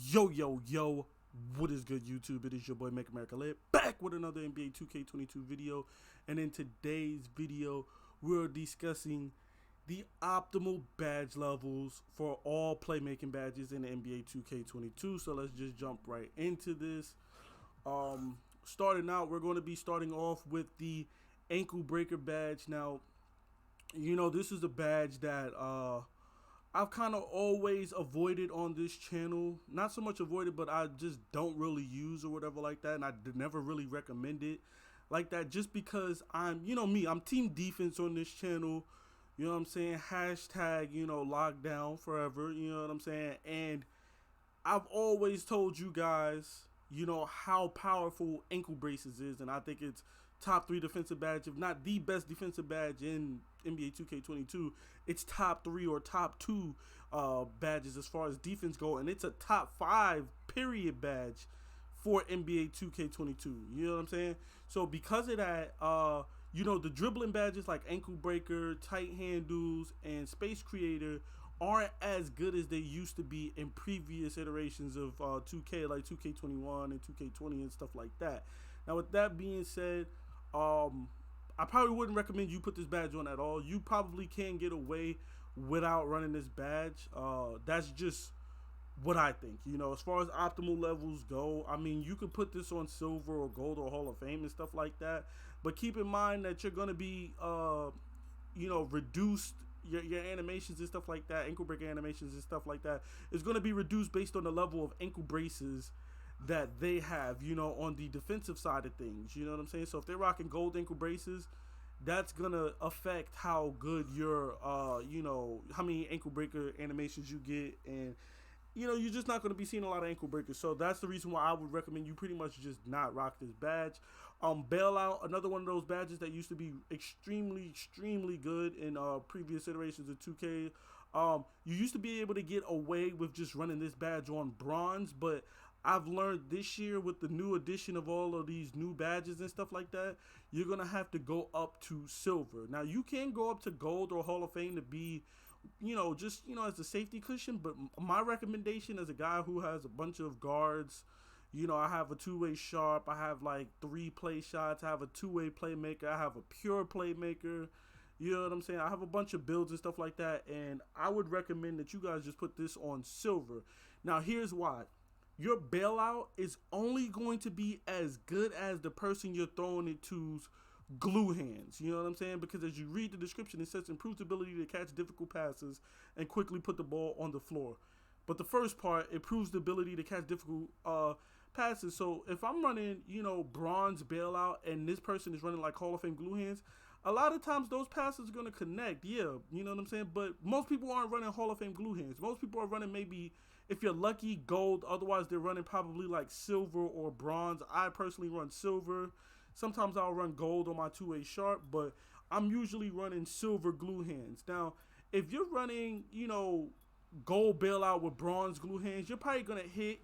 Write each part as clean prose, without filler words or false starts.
Yo, yo, yo, what is good, YouTube? It is your boy Make America Lit, back with another NBA 2K22 video. And in today's video, we're discussing the optimal badge levels for all playmaking badges in the NBA 2K22. So let's just jump right into this. Starting out, we're going to be starting off with the ankle breaker badge. Now, you know, this is a badge that I've kind of always avoided on this channel. Not so much avoided, but I just don't really use or whatever like that. And I never really recommend it like that just because I'm, you know me, I'm team defense on this channel. You know what I'm saying? Hashtag, you know, lockdown forever. You know what I'm saying? And I've always told you guys, you know, how powerful ankle braces is. And I think it's top 3 defensive badge, if not the best defensive badge in NBA 2K22. It's top 3 or top 2 badges as far as defense go, and it's a top 5 period badge for NBA 2K22. You know what I'm saying? So because of that, you know, the dribbling badges like ankle breaker, tight handles, and space creator aren't as good as they used to be in previous iterations of 2K, like 2K21 and 2K20 and stuff like that. Now, with that being said, I probably wouldn't recommend you put this badge on at all. You probably can get away without running this badge. That's just what I think. You know, as far as optimal levels go, I mean, you could put this on silver or gold or Hall of Fame and stuff like that. But keep in mind that you're going to be, you know, reduced. Your animations and stuff like that, ankle breaker animations and stuff like that, is going to be reduced based on the level of ankle braces that they have, you know, on the defensive side of things. You know what I'm saying? So if they're rocking gold ankle braces, that's gonna affect how good your you know, how many ankle breaker animations you get, and you know, you're just not going to be seeing a lot of ankle breakers. So that's the reason why I would recommend you pretty much just not rock this badge. Bailout, another one of those badges that used to be extremely good in previous iterations of 2K. You used to be able to get away with just running this badge on bronze, but I've learned this year with the new addition of all of these new badges and stuff like that, you're going to have to go up to silver. Now, you can go up to gold or Hall of Fame to be, you know, just, you know, as a safety cushion. But my recommendation as a guy who has a bunch of guards, you know, I have a two-way sharp, I have like 3 play shots, I have a 2-way playmaker, I have a pure playmaker. You know what I'm saying? I have a bunch of builds and stuff like that, and I would recommend that you guys just put this on silver. Now, here's why. Your bailout is only going to be as good as the person you're throwing it to's glue hands. You know what I'm saying? Because as you read the description, it says improves ability to catch difficult passes and quickly put the ball on the floor. But the first part improves the ability to catch difficult passes. So if I'm running, you know, bronze bailout and this person is running like Hall of Fame glue hands, a lot of times those passes are going to connect. Yeah, you know what I'm saying? But most people aren't running Hall of Fame glue hands. Most people are running maybe, if you're lucky, gold. Otherwise, they're running probably like silver or bronze. I personally run silver. Sometimes I'll run gold on my 2-way sharp, but I'm usually running silver glue hands. Now, if you're running, you know, gold bailout with bronze glue hands, you're probably going to hit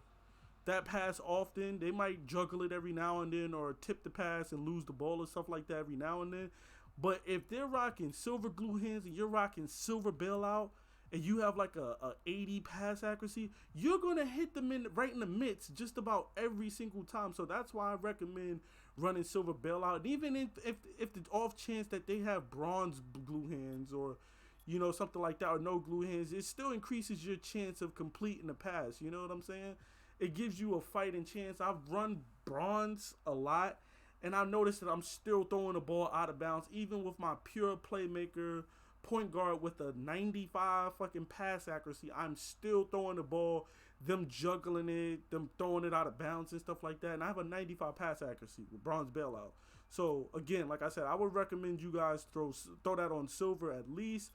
that pass often. They might juggle it every now and then or tip the pass and lose the ball or stuff like that every now and then. But if they're rocking silver glue hands and you're rocking silver bailout and you have like a 80 pass accuracy, you're going to hit them right in the midst just about every single time. So that's why I recommend running silver bailout. And even if the off chance that they have bronze glue hands or, you know, something like that, or no glue hands, it still increases your chance of completing the pass. You know what I'm saying? It gives you a fighting chance. I've run bronze a lot, and I've noticed that I'm still throwing the ball out of bounds, even with my pure playmaker point guard with a 95 fucking pass accuracy. I'm still throwing the ball, them juggling it, them throwing it out of bounds and stuff like that. And I have a 95 pass accuracy with bronze bailout. So again, like I said, I would recommend you guys throw that on silver at least.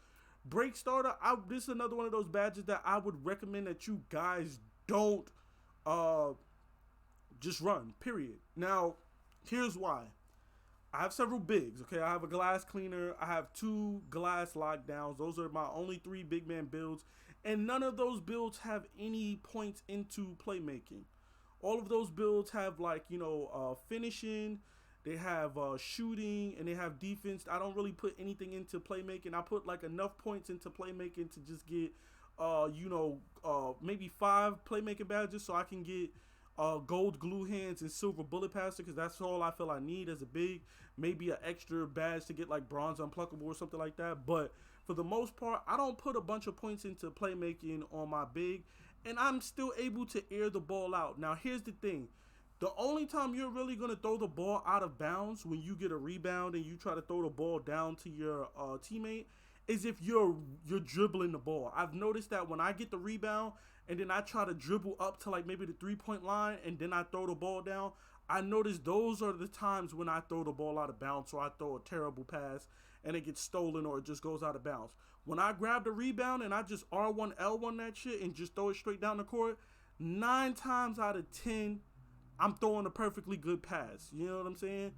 Break starter, this is another one of those badges that I would recommend that you guys don't just run, period. Now, here's why. I have several bigs, okay? I have a glass cleaner. I have 2 glass lockdowns. Those are my only 3 big man builds. And none of those builds have any points into playmaking. All of those builds have, like, you know, finishing. They have shooting, and they have defense. I don't really put anything into playmaking. I put, like, enough points into playmaking to just get maybe 5 playmaking badges so I can get gold glue hands and silver bullet passer, because that's all I feel I need as a big. Maybe an extra badge to get like bronze unpluggable or something like that. But for the most part, I don't put a bunch of points into playmaking on my big, and I'm still able to air the ball out. Now here's the thing. The only time you're really going to throw the ball out of bounds when you get a rebound and you try to throw the ball down to your teammate is if you're dribbling the ball. I've noticed that when I get the rebound and then I try to dribble up to like maybe the 3-point line and then I throw the ball down, I notice those are the times when I throw the ball out of bounds, or I throw a terrible pass and it gets stolen or it just goes out of bounds. When I grab the rebound and I just R1, L1 that shit and just throw it straight down the court, 9 times out of 10, I'm throwing a perfectly good pass. You know what I'm saying?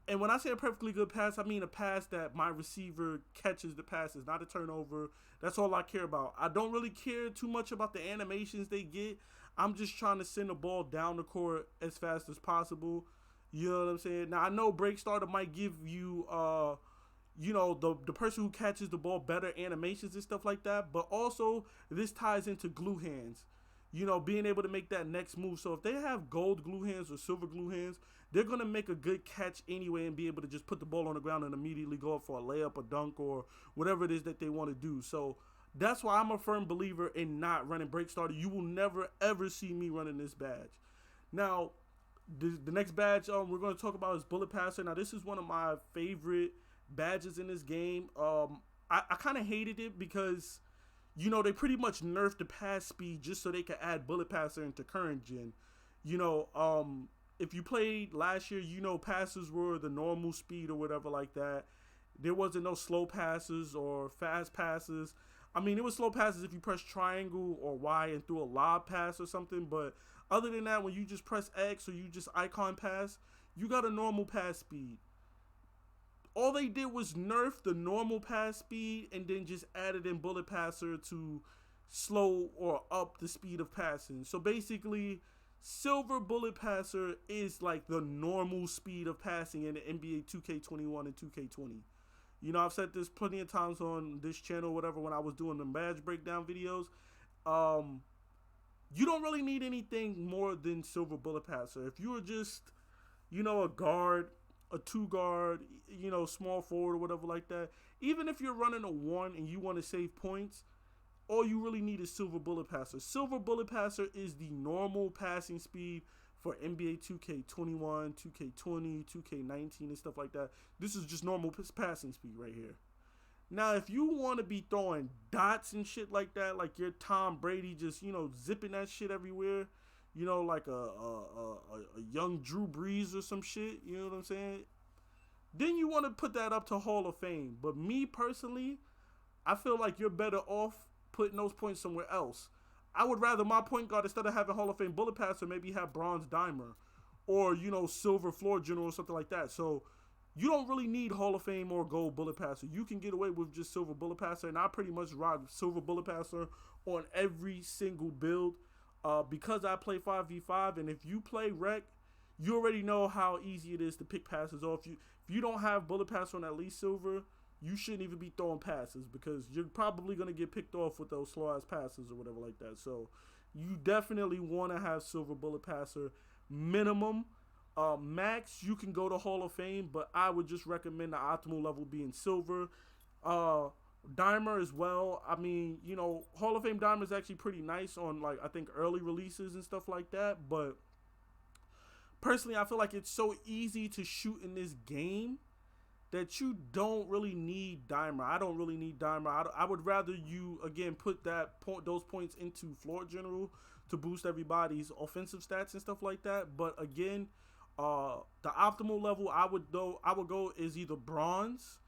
And when I say a perfectly good pass, I mean a pass that my receiver catches the passes, not a turnover. That's all I care about. I don't really care too much about the animations they get. I'm just trying to send the ball down the court as fast as possible. You know what I'm saying? Now, I know Break Starter might give you, the person who catches the ball better animations and stuff like that. But also, this ties into glue hands. Being able to make that next move. So if they have gold glue hands or silver glue hands, they're going to make a good catch anyway and be able to just put the ball on the ground and immediately go up for a layup, a dunk, or whatever it is that they want to do. So that's why I'm a firm believer in not running Break Starter. You will never, ever see me running this badge. Now, the next badge we're going to talk about is Bullet Passer. Now, this is one of my favorite badges in this game. I kind of hated it because they pretty much nerfed the pass speed just so they could add Bullet Passer into current gen. If you played last year, passes were the normal speed or whatever like that. There wasn't no slow passes or fast passes. I mean, it was slow passes if you press triangle or Y and threw a lob pass or something. But other than that, when you just press X or you just icon pass, you got a normal pass speed. All they did was nerf the normal pass speed and then just added in Bullet Passer to slow or up the speed of passing. So basically, Silver Bullet Passer is like the normal speed of passing in the NBA 2K21 and 2K20. I've said this plenty of times on this channel, whatever, when I was doing the badge breakdown videos. You don't really need anything more than Silver Bullet Passer. If you were just, a guard, a 2-guard, small forward or whatever like that, even if you're running a 1 and you want to save points, all you really need is Silver Bullet Passer. Silver Bullet Passer is the normal passing speed for NBA 2K21, 2K20, 2K19 and stuff like that. This is just normal passing speed right here. Now, if you want to be throwing dots and shit like that, like you're Tom Brady just, zipping that shit everywhere, like a young Drew Brees or some shit, you know what I'm saying? Then you want to put that up to Hall of Fame. But me personally, I feel like you're better off putting those points somewhere else. I would rather my point guard, instead of having Hall of Fame Bullet Passer, maybe have Bronze Dimer or, Silver Floor General or something like that. So you don't really need Hall of Fame or Gold Bullet Passer. You can get away with just Silver Bullet Passer, and I pretty much rock Silver Bullet Passer on every single build because I play 5v5, and if you play Rec, you already know how easy it is to pick passes off. If you don't have Bullet Passer on at least Silver, you shouldn't even be throwing passes because you're probably going to get picked off with those slow-ass passes or whatever like that. So you definitely want to have Silver Bullet Passer minimum. Max, you can go to Hall of Fame, but I would just recommend the optimal level being Silver. Dimer as well. I mean, Hall of Fame Dimer is actually pretty nice on, like, I think early releases and stuff like that. But personally, I feel like it's so easy to shoot in this game that you don't really need Dimer. I don't really need Dimer. I would rather you, again, put those points into Floor General to boost everybody's offensive stats and stuff like that. But again, the optimal level I would go is either Bronze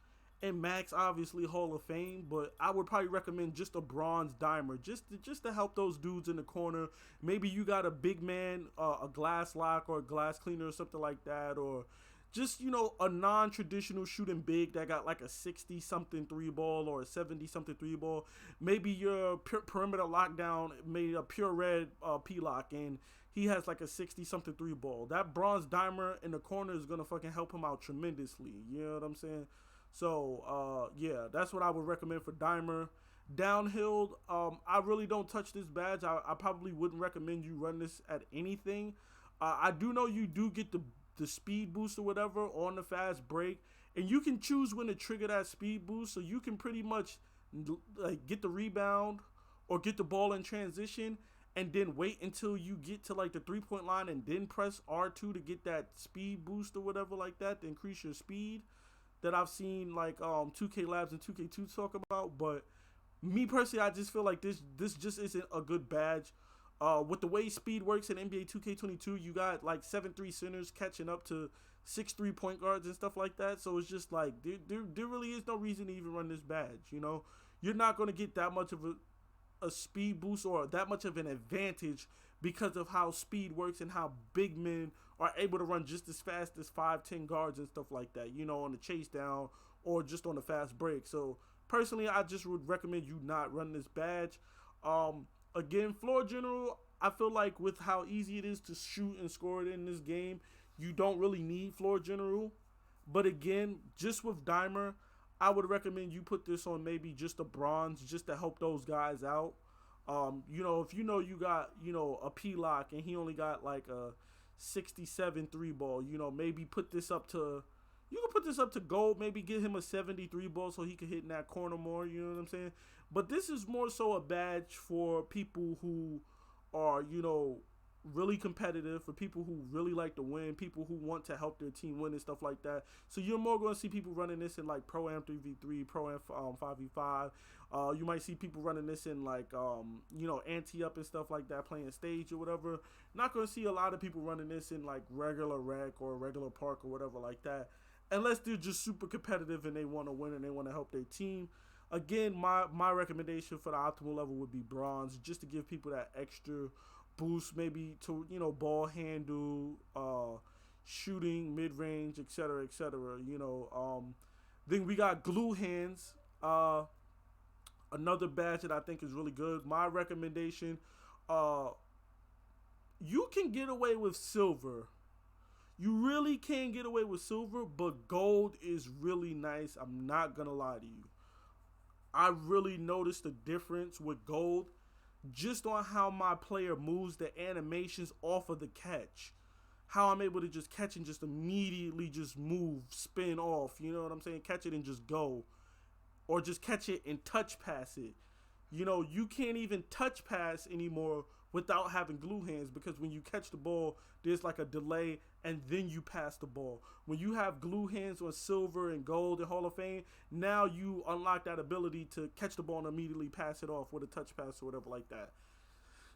and Max, obviously Hall of Fame, but I would probably recommend just a Bronze Dimer just to help those dudes in the corner. Maybe you got a big man, a glass lock or a glass cleaner or something like that, or just, a non-traditional shooting big that got like a 60-something 3-ball or a 70-something 3-ball. Maybe your perimeter lockdown made a pure red P-lock and he has like a 60-something 3-ball. That Bronze Dimer in the corner is going to fucking help him out tremendously. You know what I'm saying? So, yeah, that's what I would recommend for Dimer. Downhill, I really don't touch this badge. I probably wouldn't recommend you run this at anything. I do know you do get the speed boost or whatever on the fast break, and you can choose when to trigger that speed boost, so you can pretty much like get the rebound or get the ball in transition, and then wait until you get to like the 3-point line and then press R2 to get that speed boost or whatever like that to increase your speed. That I've seen like 2K Labs and 2K2 talk about, but me personally, I just feel like this just isn't a good badge. With the way speed works in NBA 2K22, you got like 7'3" centers catching up to 6'3" point guards and stuff like that. So it's just like there really is no reason to even run this badge. You know, you're not going to get that much of a speed boost or that much of an advantage because of how speed works and how big men are able to run just as fast as 5'10" guards and stuff like that. You know, on the chase down or just on the fast break. So personally, I just would recommend you not run this badge. Again, floor general, I feel like with how easy it is to shoot and score it in this game, you don't really need floor general. But again, just with Dimer, I would recommend you put this on maybe just a bronze just to help those guys out. You know, if you know you got, you know, a P-Lock and he only got like a 67 3-ball, you know, maybe put this up to, you can put this up to gold, maybe get him a 73 ball so he can hit in that corner more, you know what I'm saying? But this is more so a badge for people who are, you know, really competitive, for people who really like to win, people who want to help their team win and stuff like that. So you're more going to see people running this in like Pro Am 3v3, Pro Am 5v5. You might see people running this in like, you know, ante-up and stuff like that, playing stage or whatever. Not going to see a lot of people running this in like regular rec or regular park or whatever like that, unless they're just super competitive and they want to win and they want to help their team. Again, my recommendation for the optimal level would be bronze, just to give people that extra boost, maybe to, you know, ball handle, shooting, mid-range, etc., etc. You know, then we got glue hands, another badge that I think is really good. My recommendation, you can get away with silver. You really can get away with silver, but gold is really nice. I'm not gonna lie to you. I really noticed the difference with gold just on how my player moves the animations off of the catch. How I'm able to just catch and just immediately just move, spin off, you know what I'm saying? Catch it and just go. Or just catch it and touch pass it. You know, you can't even touch pass anymore without having glue hands, because when you catch the ball, there's like a delay and then you pass the ball. When you have glue hands on silver and gold and Hall of Fame, now you unlock that ability to catch the ball and immediately pass it off with a touch pass or whatever like that.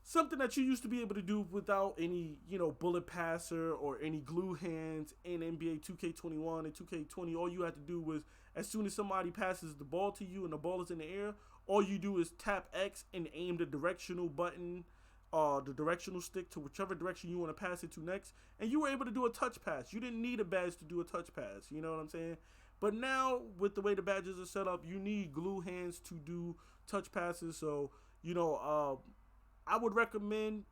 Something that you used to be able to do without any, you know, bullet passer or any glue hands in NBA 2K21 and 2K20. All you had to do was, as soon as somebody passes the ball to you and the ball is in the air, all you do is tap X and aim the directional button, the directional stick to whichever direction you want to pass it to next, and you were able to do a touch pass. You didn't need a badge to do a touch pass, you know what I'm saying? But now, with the way the badges are set up, you need glue hands to do touch passes. So, you know, I would recommend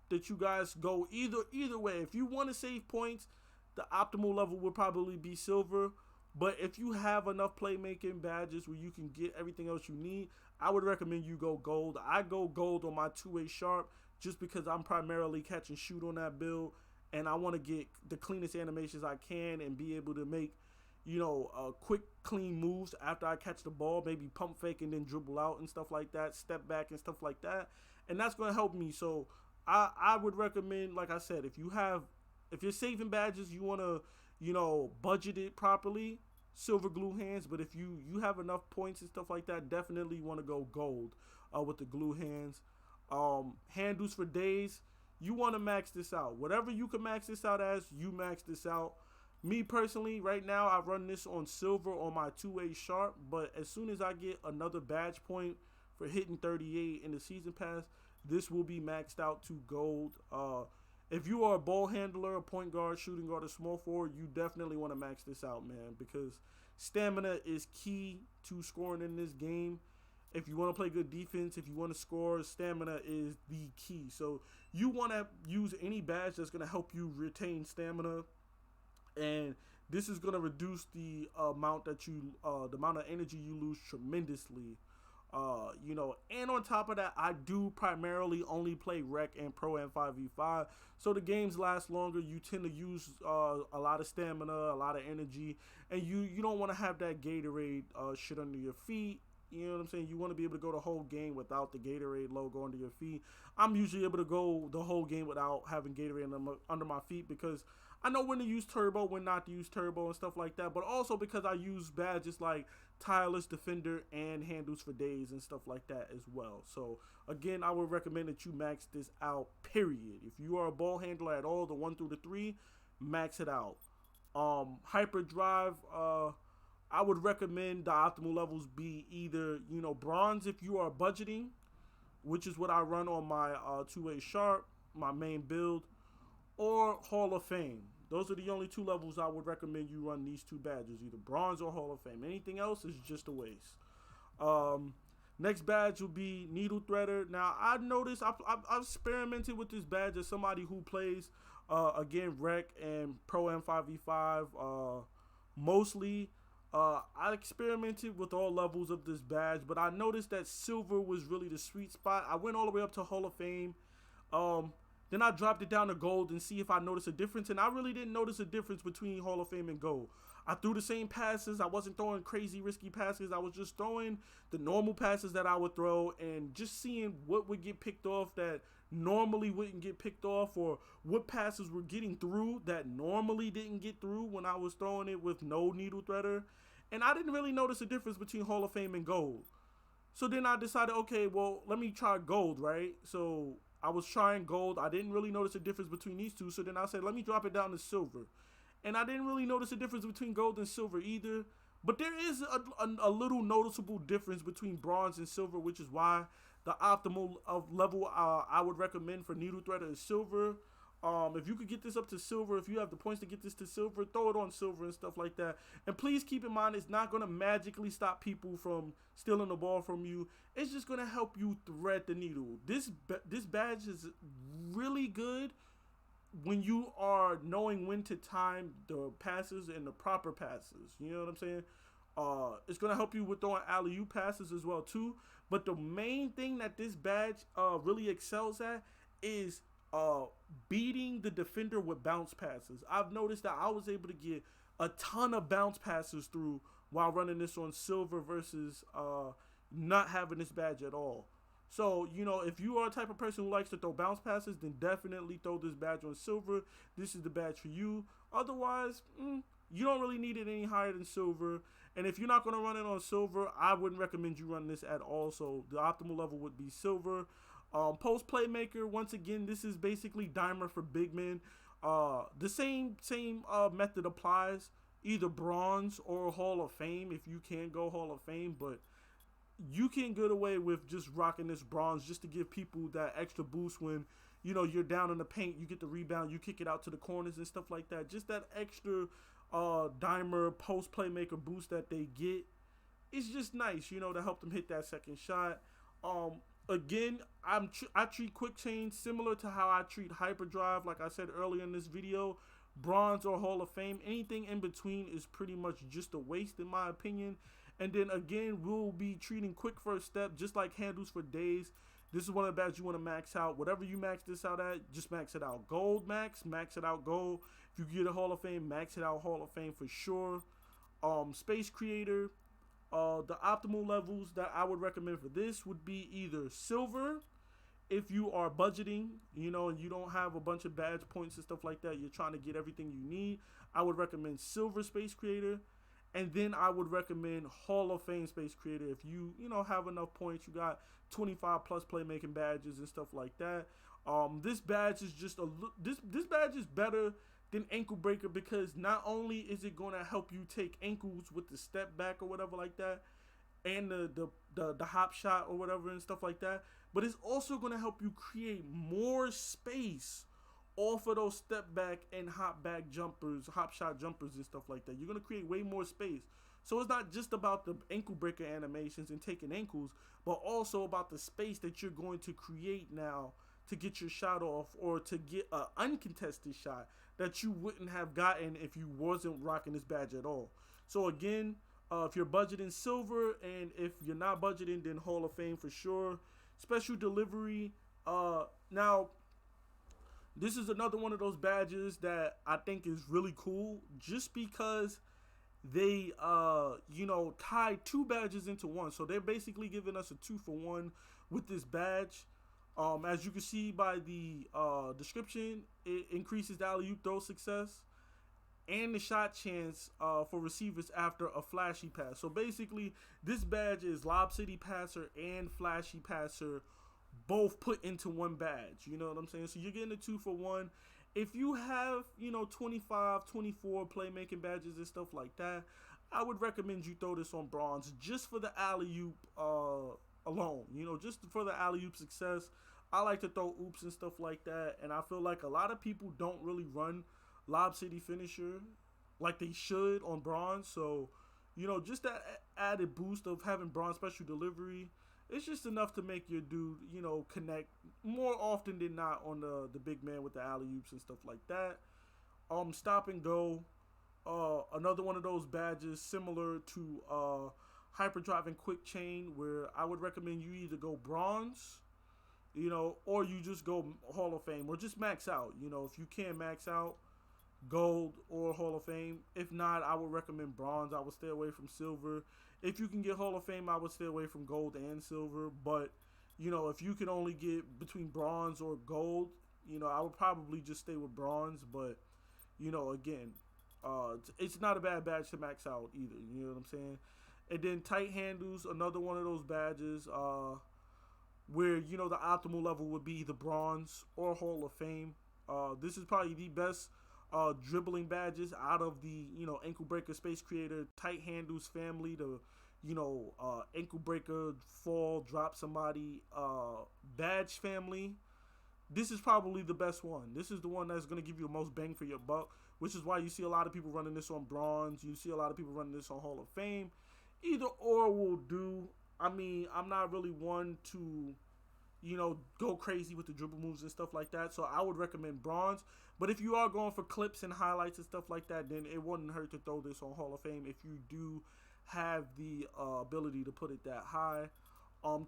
that you guys go either way. If you want to save points, the optimal level would probably be silver. But if you have enough playmaking badges where you can get everything else you need, I would recommend you go gold. I go gold on my 2A sharp just because I'm primarily catch and shoot on that build, and I want to get the cleanest animations I can and be able to make, you know, quick, clean moves after I catch the ball, maybe pump fake and then dribble out and stuff like that, step back and stuff like that, and that's going to help me. So I would recommend, like I said, if you're saving badges, you want to, you know, budget it properly, silver glue hands. But if you have enough points and stuff like that, definitely want to go gold with the glue hands. Handles for days, you want to max this out. Whatever you can max this out as, you max this out. Me personally, right now, I run this on silver on my 2A sharp, but as soon as I get another badge point for hitting 38 in the season pass, this will be maxed out to gold. If you are a ball handler, a point guard, shooting guard, a small forward, you definitely want to max this out, man, because stamina is key to scoring in this game. If you want to play good defense, if you want to score, stamina is the key. So you want to use any badge that's going to help you retain stamina, and this is going to reduce the amount that the amount of energy you lose tremendously. And on top of that, I do primarily only play Rec and Pro and 5v5, so the games last longer. You tend to use a lot of stamina, a lot of energy, and you don't want to have that Gatorade shit under your feet. You know what I'm saying? You want to be able to go the whole game without the Gatorade logo under your feet. I'm usually able to go the whole game without having Gatorade under my feet, because I know when to use turbo, when not to use turbo and stuff like that. But also because I use badges like Tireless Defender and Handles for Days and stuff like that as well. So again, I would recommend that you max this out, period. If you are a ball handler at all, the 1 through the 3, max it out. Hyperdrive, I would recommend the optimal levels be either, bronze if you are budgeting, which is what I run on my 2A Sharp, my main build, or Hall of Fame. Those are the only 2 levels I would recommend you run these 2 badges, either bronze or Hall of Fame. Anything else is just a waste. Next badge will be Needle Threader. Now, I noticed I've experimented with this badge as somebody who plays, again, Rec and Pro M5v5 mostly. I experimented with all levels of this badge, but I noticed that silver was really the sweet spot. I went all the way up to Hall of Fame. Then I dropped it down to gold and see if I noticed a difference, and I really didn't notice a difference between Hall of Fame and gold. I threw the same passes. I wasn't throwing crazy risky passes. I was just throwing the normal passes that I would throw and just seeing what would get picked off that normally wouldn't get picked off, or what passes were getting through that normally didn't get through when I was throwing it with no Needle Threader. And I didn't really notice a difference between Hall of Fame and gold. So then I decided, okay, well, let me try gold, right? So I was trying gold. I didn't really notice a difference between these 2. So then I said, let me drop it down to silver. And I didn't really notice a difference between gold and silver either. But there is a little noticeable difference between bronze and silver, which is why the optimal level I would recommend for Needle Threader is silver. If you could get this up to silver, if you have the points to get this to silver, throw it on silver and stuff like that. And please keep in mind, it's not going to magically stop people from stealing the ball from you. It's just going to help you thread the needle. This badge is really good when you are knowing when to time the passes and the proper passes. You know what I'm saying? It's going to help you with throwing alley-oop passes as well too. But the main thing that this badge really excels at is beating the defender with bounce passes. I've noticed that I was able to get a ton of bounce passes through while running this on silver versus not having this badge at all. So, if you are a type of person who likes to throw bounce passes, then definitely throw this badge on silver. This is the badge for you. Otherwise, you don't really need it any higher than silver. And if you're not going to run it on silver, I wouldn't recommend you run this at all. So the optimal level would be silver. Post Playmaker, once again, this is basically Dimer for big men. The same method applies, either bronze or Hall of Fame if you can go Hall of Fame, but you can get away with just rocking this bronze just to give people that extra boost when you're down in the paint, you get the rebound, you kick it out to the corners and stuff like that. Just that extra Dimer post Playmaker boost that they get. It's just nice, to help them hit that second shot. Again, I treat quick change similar to how I treat hyperdrive. Like I said earlier in this video, bronze or Hall of Fame, anything in between is pretty much just a waste in my opinion. And then again, we'll be treating quick first step just like Handles for Days. This is one of the badges you want to max out. Whatever you max this out at, just max it out. Gold max it out gold. If you get a Hall of Fame, max it out Hall of Fame for sure. Space Creator. The optimal levels that I would recommend for this would be either silver if you are budgeting, and you don't have a bunch of badge points and stuff like that. You're trying to get everything you need. I would recommend silver Space Creator. And then I would recommend Hall of Fame Space Creator if you have enough points. You got 25 plus playmaking badges and stuff like that. This badge is just this badge is better than Ankle Breaker because not only is it going to help you take ankles with the step back or whatever like that, and the hop shot or whatever and stuff like that, but it's also going to help you create more space off of those step back and hop back jumpers, hop shot jumpers and stuff like that. You're going to create way more space. So it's not just about the ankle breaker animations and taking ankles, but also about the space that you're going to create now to get your shot off or to get an uncontested shot that you wouldn't have gotten if you wasn't rocking this badge at all. So again, If you're budgeting silver, and if you're not budgeting, then Hall of Fame for sure. Special delivery. Now this is another one of those badges that I think is really cool, just because they tie two badges into one. So they're basically giving us a 2-for-1 with this badge. As you can see by the description, it increases the alley-oop throw success and the shot chance for receivers after a flashy pass. So basically, this badge is Lob City Passer and Flashy Passer both put into one badge. You know what I'm saying? So you're getting a 2-for-1. If you have, 25, 24 playmaking badges and stuff like that, I would recommend you throw this on bronze just for the alley-oop alone. Just for the alley-oop success. I like to throw oops and stuff like that, and I feel like a lot of people don't really run Lob City Finisher like they should on bronze. So, just that added boost of having bronze special delivery, it's just enough to make your dude, connect more often than not on the big man with the alley-oops and stuff like that. Stop and go. Another one of those badges similar to Hyperdrive and Quick Chain, where I would recommend you either go bronze, or you just go Hall of Fame, or just max out. If you can max out, gold or Hall of Fame. If not, I would recommend bronze. I would stay away from silver. If you can get Hall of Fame, I would stay away from gold and silver. But, if you can only get between bronze or gold, I would probably just stay with bronze. But, again, it's not a bad badge to max out either. You know what I'm saying? And then tight handles, another one of those badges where, the optimal level would be the bronze or Hall of Fame. This is probably the best dribbling badges out of the ankle breaker, space creator, tight handles family, the ankle breaker, fall, drop somebody badge family. This is probably the best one. This is the one that's going to give you the most bang for your buck, which is why you see a lot of people running this on bronze. You see a lot of people running this on Hall of Fame. Either or will do. I mean, I'm not really one to go crazy with the dribble moves and stuff like that, so I would recommend bronze. But if you are going for clips and highlights and stuff like that, then it wouldn't hurt to throw this on Hall of Fame if you do have the ability to put it that high.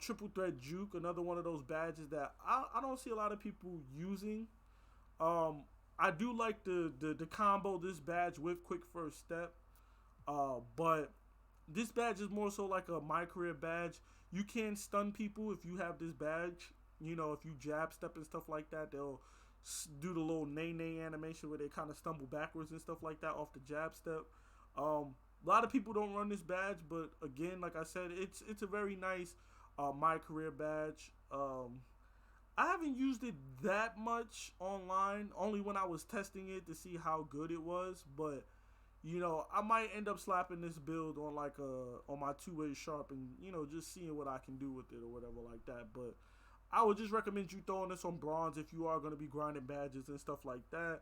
Triple Threat Juke, another one of those badges that I don't see a lot of people using. I do like the combo this badge with Quick First Step, but this badge is more so like a My Career badge. You can stun people if you have this badge. If you jab step and stuff like that, they'll do the little nay animation where they kind of stumble backwards and stuff like that off the jab step. A lot of people don't run this badge, but again, like I said, it's a very nice My Career badge. I haven't used it that much online, only when I was testing it to see how good it was, but I might end up slapping this build on on my two-way sharp and, just seeing what I can do with it or whatever like that. But I would just recommend you throwing this on bronze if you are going to be grinding badges and stuff like that.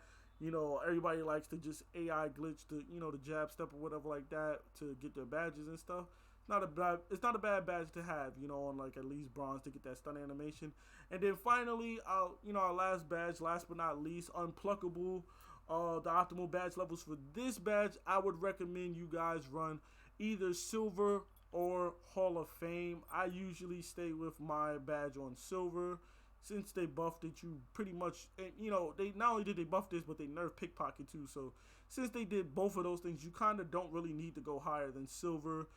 Everybody likes to just AI glitch the jab step or whatever like that to get their badges and stuff. It's not a bad badge to have, on at least bronze to get that stun animation. And then finally, our last badge, last but not least, Unplugable. The optimal badge levels for this badge, I would recommend you guys run either silver or Hall of Fame. I usually stay with my badge on silver since they buffed it. You pretty much, and they not only did they buff this, but they nerfed pickpocket too. So since they did both of those things, you kind of don't really need to go higher than silver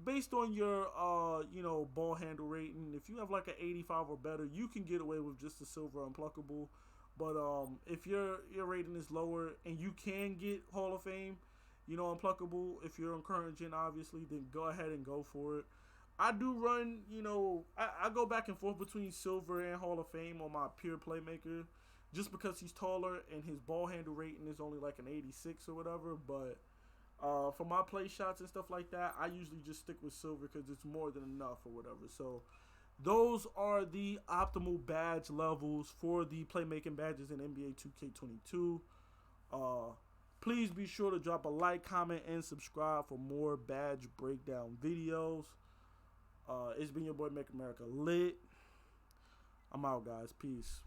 based on your ball handle rating. If you have like an 85 or better, you can get away with just a silver Unpluggable. But if your rating is lower and you can get Hall of Fame, Unpluggable, if you're on current gen, obviously, then go ahead and go for it. I do run, I go back and forth between silver and Hall of Fame on my pure playmaker, just because he's taller and his ball handle rating is only like an 86 or whatever. But for my play shots and stuff like that, I usually just stick with silver because it's more than enough or whatever. So those are the optimal badge levels for the playmaking badges in NBA 2K22. Please be sure to drop a like, comment, and subscribe for more badge breakdown videos. It's been your boy, Make America Lit. I'm out, guys. Peace.